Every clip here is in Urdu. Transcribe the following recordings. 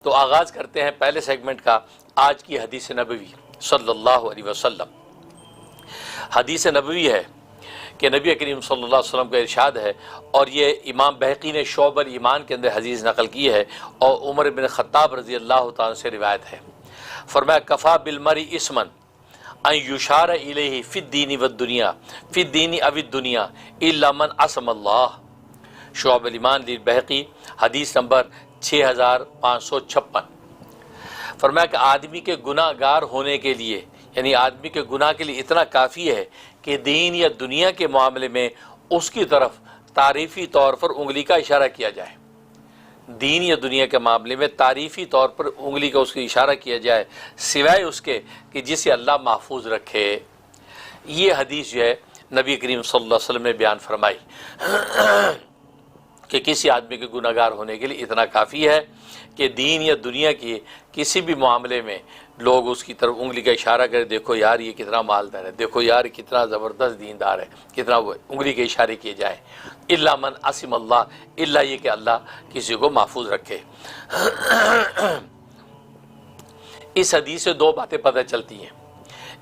تو آغاز کرتے ہیں پہلے سیگمنٹ کا آج کی حدیث نبوی صلی اللہ علیہ وسلم۔ حدیث نبوی ہے کہ نبی کریم صلی اللہ علیہ وسلم کا ارشاد ہے، اور یہ امام بہقی نے شعب الایمان کے اندر حدیث نقل کی ہے اور عمر بن خطاب رضی اللہ تعالیٰ سے روایت ہے۔ فرمایا کفا بالمرء اسما ان یشار الیہ فی الدین والدنیا فی الدین او الدنیا الا من عصم اللہ۔ شعب الایمان للبہقی حدیث نمبر 6556۔ فرمایا کہ آدمی کے گناہ گار ہونے کے لیے، یعنی آدمی کے گناہ کے لیے اتنا کافی ہے کہ دین یا دنیا کے معاملے میں اس کی طرف تعریفی طور پر انگلی کا اشارہ کیا جائے۔ دین یا دنیا کے معاملے میں تعریفی طور پر انگلی کا اس کی اشارہ کیا جائے، سوائے اس کے کہ جسے اللہ محفوظ رکھے۔ یہ حدیث جو ہے نبی کریم صلی اللہ علیہ وسلم نے بیان فرمائی کہ کسی آدمی کے گناہ گار ہونے کے لیے اتنا کافی ہے کہ دین یا دنیا کی کسی بھی معاملے میں لوگ اس کی طرف انگلی کا اشارہ کریں، دیکھو یار یہ کتنا مالدار ہے، دیکھو یار کتنا زبردست دیندار ہے، کتنا وہ انگلی کے اشارے کیے جائیں۔ الا من عصم اللہ، الا یہ کہ اللہ کسی کو محفوظ رکھے۔ اس حدیث سے دو باتیں پتہ چلتی ہیں۔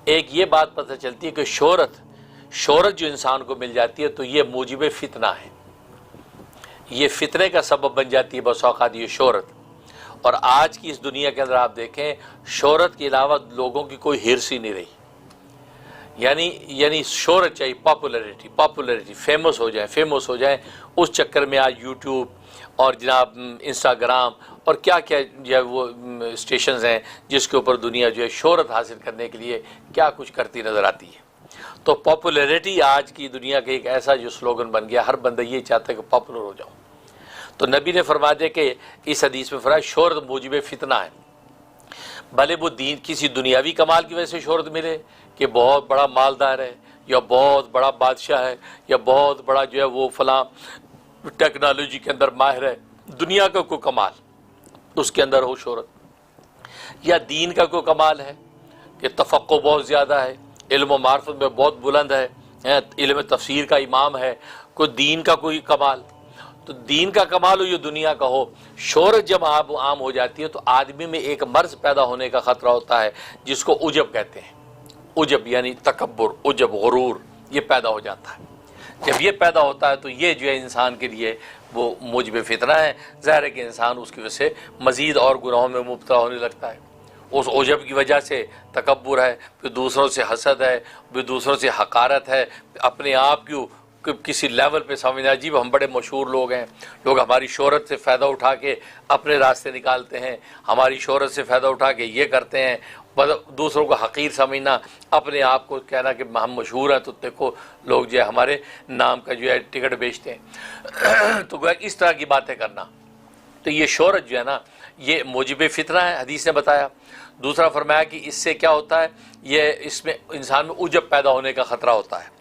ایک یہ بات پتہ چلتی ہے کہ شہرت جو انسان کو مل جاتی ہے تو یہ موجب فتنہ ہے، یہ فتنے کا سبب بن جاتی ہے بس اوقات یہ شہرت۔ اور آج کی اس دنیا کے اندر آپ دیکھیں شہرت کے علاوہ لوگوں کی کوئی ہرس ہی نہیں رہی، یعنی شہرت چاہیے، پاپولیرٹی، فیمس ہو جائیں۔ اس چکر میں آج یوٹیوب اور جناب انسٹاگرام اور کیا کیا جو ہے وہ اسٹیشنز ہیں جس کے اوپر دنیا جو ہے شہرت حاصل کرنے کے لیے کیا کچھ کرتی نظر آتی ہے۔ تو پاپولیرٹی آج کی دنیا کا ایک ایسا جو سلوگن بن گیا، ہر بندہ یہ چاہتا ہے کہ پاپولر ہو جاؤں۔ تو نبی نے فرما دیا کہ اس حدیث میں فرمایا شہرت موجب فتنہ ہے، بھلے وہ دین کسی دنیاوی کمال کی وجہ سے شہرت ملے کہ بہت بڑا مالدار ہے یا بہت بڑا بادشاہ ہے یا بہت بڑا جو ہے وہ فلاں ٹیکنالوجی کے اندر ماہر ہے، دنیا کا کوئی کمال اس کے اندر ہو شہرت، یا دین کا کوئی کمال ہے کہ تفقہ بہت زیادہ ہے، علم و معرفت میں بہت بلند ہے، علم تفسیر کا امام ہے، کوئی دین کا کوئی کمال۔ تو دین کا کمال ہو یا دنیا کا ہو، شہرت جب عام ہو جاتی ہے تو آدمی میں ایک مرض پیدا ہونے کا خطرہ ہوتا ہے جس کو عجب کہتے ہیں۔ عجب یعنی تکبر، عجب، غرور، یہ پیدا ہو جاتا ہے۔ جب یہ پیدا ہوتا ہے تو یہ جو ہے انسان کے لیے وہ موجب فتنہ ہے۔ ظاہر ہے کہ انسان اس کی وجہ سے مزید اور گناہوں میں مبتلا ہونے لگتا ہے۔ اس عجب کی وجہ سے تکبر ہے، پھر دوسروں سے حسد ہے، پھر دوسروں سے حقارت ہے، اپنے آپ کو کسی لیول پہ سمجھنا جی ہم بڑے مشہور لوگ ہیں، لوگ ہماری شہرت سے فائدہ اٹھا کے اپنے راستے نکالتے ہیں، ہماری شہرت سے فائدہ اٹھا کے یہ کرتے ہیں، دوسروں کو حقیر سمجھنا، اپنے آپ کو کہنا کہ ہم مشہور ہیں تو دیکھو لوگ جو ہے ہمارے نام کا جو ہے ٹکٹ بیچتے ہیں، تو اس طرح کی باتیں کرنا۔ تو یہ شہرت جو ہے نا یہ موجب فتنہ ہے، حدیث نے بتایا۔ دوسرا فرمایا کہ اس سے کیا ہوتا ہے، یہ اس میں انسان میں عجب پیدا ہونے کا خطرہ ہوتا ہے۔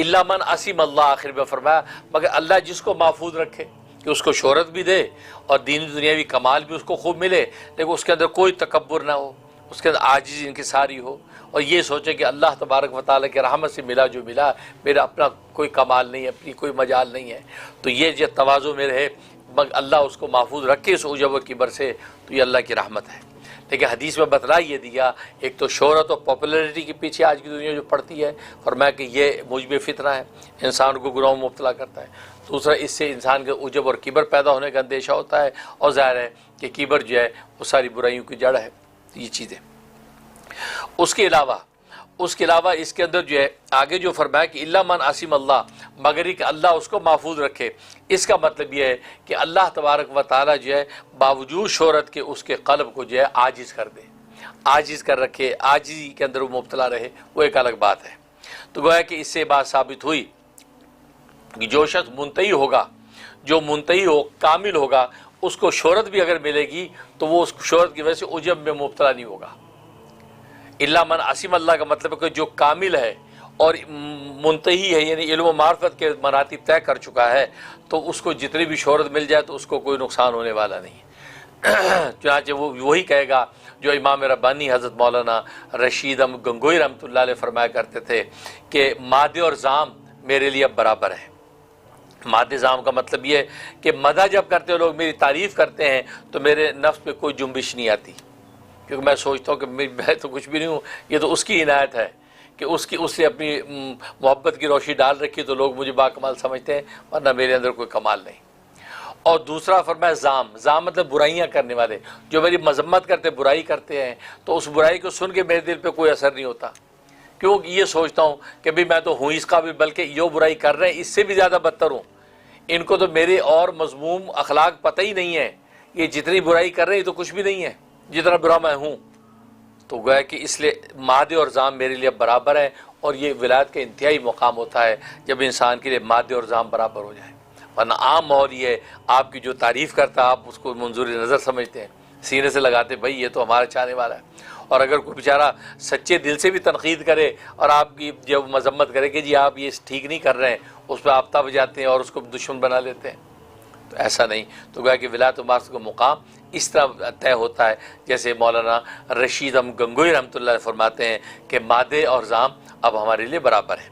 الا من عصم اللہ، آخر میں فرمایا مگر اللہ جس کو محفوظ رکھے کہ اس کو شہرت بھی دے اور دینی دنیاوی کمال بھی اس کو خوب ملے، لیکن اس کے اندر کوئی تکبر نہ ہو، اس کے اندر عاجزی انکساری ہو، اور یہ سوچے کہ اللہ تبارک و تعالیٰ کے رحمت سے ملا جو ملا، میرا اپنا کوئی کمال نہیں ہے، اپنی کوئی مجال نہیں ہے، تو یہ جو تواضع میں رہے مگر اللہ اس کو محفوظ رکھے اس عجب و کبر سے، تو یہ اللہ کی رحمت ہے۔ لیکن حدیث میں بتلا یہ دیا، ایک تو شہرت اور پاپولیرٹی کے پیچھے آج کی دنیا جو پڑتی ہے، فرمایا کہ یہ موجب فتنہ ہے، انسان کو گناہوں میں مبتلا کرتا ہے۔ دوسرا اس سے انسان کے عجب اور کبر پیدا ہونے کا اندیشہ ہوتا ہے، اور ظاہر ہے کہ کبر جو ہے وہ ساری برائیوں کی جڑ ہے یہ چیزیں۔ اس کے علاوہ اس کے اندر جو ہے آگے جو فرمایا کہ الا من عصم اللہ، مگر کہ اللہ اس کو محفوظ رکھے، اس کا مطلب یہ ہے کہ اللہ تبارک و تعالیٰ جو ہے باوجود شہرت کے اس کے قلب کو جو ہے عاجز کر دے، عاجز کر رکھے، عاجزی کے اندر وہ مبتلا رہے، وہ ایک الگ بات ہے۔ تو گویا کہ اس سے بات ثابت ہوئی کہ جو شخص منتہی ہوگا، جو منتہی ہو، کامل ہوگا، اس کو شہرت بھی اگر ملے گی تو وہ اس شہرت کی وجہ سے عجب میں مبتلا نہیں ہوگا۔ الا من عصم اللہ کا مطلب ہے کہ جو کامل ہے اور منتہی ہے، یعنی علم و معرفت کے مراتب طے کر چکا ہے، تو اس کو جتنی بھی شہرت مل جائے تو اس کو کوئی نقصان ہونے والا نہیں ہے۔ چنانچہ وہ وہی کہے گا جو امام ربانی حضرت مولانا رشید احمد گنگوئی رحمۃ اللہ علیہ فرمایا کرتے تھے کہ مادے اور زام میرے لیے اب برابر ہے، مادے زام کا مطلب یہ ہے کہ مدح جب کرتے ہو لوگ، میری تعریف کرتے ہیں، تو میرے نفس پہ کوئی جنبش نہیں آتی، کیونکہ میں سوچتا ہوں کہ میں تو کچھ بھی نہیں ہوں، یہ تو اس کی عنایت ہے کہ اس سے اپنی محبت کی روشنی ڈال رکھی تو لوگ مجھے باکمال سمجھتے ہیں، ورنہ میرے اندر کوئی کمال نہیں۔ اور دوسرا فرمایا زام مطلب برائیاں کرنے والے، جو میری مذمت کرتے، برائی کرتے ہیں، تو اس برائی کو سن کے میرے دل پہ کوئی اثر نہیں ہوتا، کیونکہ یہ سوچتا ہوں کہ بھی میں تو ہوں اس قابل، بلکہ جو برائی کر رہے ہیں اس سے بھی زیادہ بدتر ہوں، ان کو تو میرے اور مذموم اخلاق پتہ ہی نہیں ہے، یہ جتنی برائی کر رہے ہیں یہ تو کچھ بھی نہیں ہے جتنا برا میں ہوں۔ تو گویا کہ اس لیے مادے اور زام میرے لیے برابر ہے، اور یہ ولایت کا انتہائی مقام ہوتا ہے جب انسان کے لیے مادے اور زام برابر ہو جائے، ورنہ عام ماحول یہ ہے آپ کی جو تعریف کرتا ہے آپ اس کو منظور نظر سمجھتے ہیں، سینے سے لگاتے بھائی یہ تو ہمارا چاہنے والا ہے، اور اگر کوئی بیچارہ سچے دل سے بھی تنقید کرے اور آپ کی جب مذمت کرے کہ جی آپ یہ ٹھیک نہیں کر رہے ہیں، اس پہ آفتہ بجاتے ہیں اور اس کو دشمن بنا لیتے ہیں، تو ایسا نہیں۔ تو گویا کہ ولایت و بارث کا مقام اس طرح طے ہوتا ہے جیسے مولانا رشید گنگوئی رحمۃ اللہ فرماتے ہیں کہ مادے اور زام اب ہمارے لیے برابر ہے،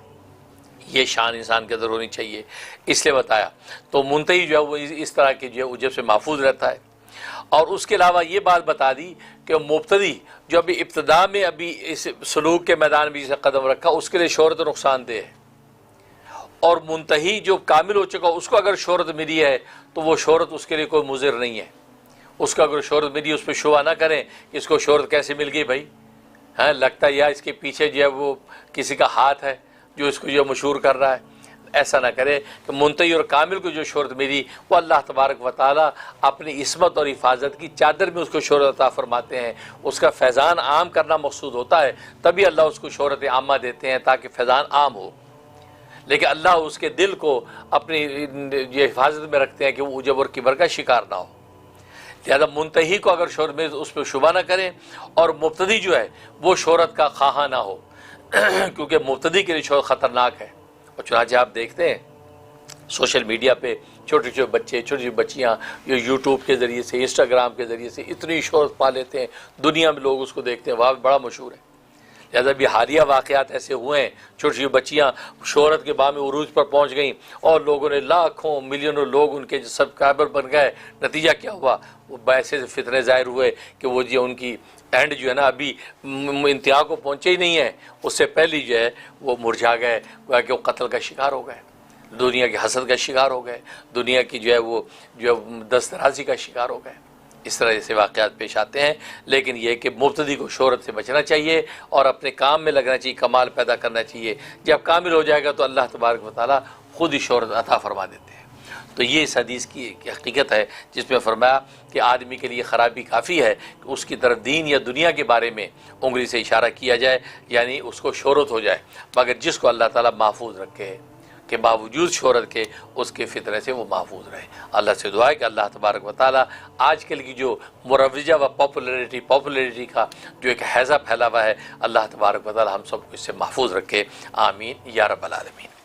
یہ شان انسان کے اندر ہونی چاہیے، اس لیے بتایا۔ تو منتہی جو ہے وہ اس طرح کے جو ہے عجب سے محفوظ رہتا ہے۔ اور اس کے علاوہ یہ بات بتا دی کہ مبتدی جو ابھی ابتدا میں ابھی اس سلوک کے میدان میں جسے قدم رکھا اس کے لیے شہرت نقصان دہ ہے، اور منتہی جو کامل ہو چکا اس کو اگر شہرت ملی ہے تو وہ شہرت اس کے لیے کوئی مضر نہیں ہے، اس کا اگر شہرت ملی اس پہ شبہ نہ کریں کہ اس کو شہرت کیسے مل گئی بھائی، ہاں لگتا ہے یا اس کے پیچھے جو ہے وہ کسی کا ہاتھ ہے جو اس کو جو مشہور کر رہا ہے، ایسا نہ کرے کہ منتہی اور کامل کو جو شہرت ملی وہ اللہ تبارک و تعالیٰ اپنی عصمت اور حفاظت کی چادر میں اس کو شہرت عطا فرماتے ہیں، اس کا فیضان عام کرنا مقصود ہوتا ہے، تبھی اللہ اس کو شہرت عامہ دیتے ہیں تاکہ فیضان عام ہو، لیکن اللہ اس کے دل کو اپنی یہ حفاظت میں رکھتے ہیں کہ وہ عجب اور کبر کا شکار نہ ہو۔ لہذا منتہی کو اگر شہرت میں اس پہ شبہ نہ کریں، اور مبتدی جو ہے وہ شہرت کا خواہاں نہ ہو کیونکہ مبتدی کے لیے شہرت خطرناک ہے۔ اور چنانچہ آپ دیکھتے ہیں سوشل میڈیا پہ چھوٹے چھوٹے بچے، چھوٹی چھوٹی بچیاں یہ یوٹیوب کے ذریعے سے، انسٹاگرام کے ذریعے سے اتنی شہرت پا لیتے ہیں، دنیا میں لوگ اس کو دیکھتے ہیں، وہاں بڑا مشہور ہے۔ لہٰذا بھی حالیہ واقعات ایسے ہوئے ہیں، چھوٹی چھوٹی بچیاں شہرت کے بام عروج پر پہنچ گئیں اور لوگوں نے لاکھوں ملینوں لوگ ان کے سبسکرائبر بن گئے، نتیجہ کیا ہوا؟ وہ ایسے فتنے ظاہر ہوئے کہ وہ جو ان کی اینڈ جو ہے نا ابھی انتہا کو پہنچے ہی نہیں ہے، اس سے پہلے جو ہے وہ مرجھا گئے، گویا کہ وہ قتل کا شکار ہو گئے، دنیا کے حسد کا شکار ہو گئے، دنیا کی جو ہے وہ جو دست درازی کا شکار ہو گئے۔ اس طرح سے واقعات پیش آتے ہیں، لیکن یہ کہ مبتدی کو شہرت سے بچنا چاہیے اور اپنے کام میں لگنا چاہیے، کمال پیدا کرنا چاہیے۔ جب کامل ہو جائے گا تو اللہ تبارک و تعالیٰ خود ہی شہرت عطا فرما دیتے ہیں۔ تو یہ اس حدیث کی حقیقت ہے جس میں فرمایا کہ آدمی کے لیے خرابی کافی ہے کہ اس کی طرف دین یا دنیا کے بارے میں انگلی سے اشارہ کیا جائے، یعنی اس کو شہرت ہو جائے، مگر جس کو اللہ تعالیٰ محفوظ رکھے کہ باوجود شہرت کے اس کے فطرے سے وہ محفوظ رہے۔ اللہ سے دعا ہے کہ اللہ تبارک و تعالیٰ آج کل کی جو مروجہ و پاپولیرٹی کا جو ایک حیضہ پھیلا ہوا ہے، اللہ تبارک و تعالیٰ ہم سب کو اس سے محفوظ رکھے، آمین یا رب العالمین۔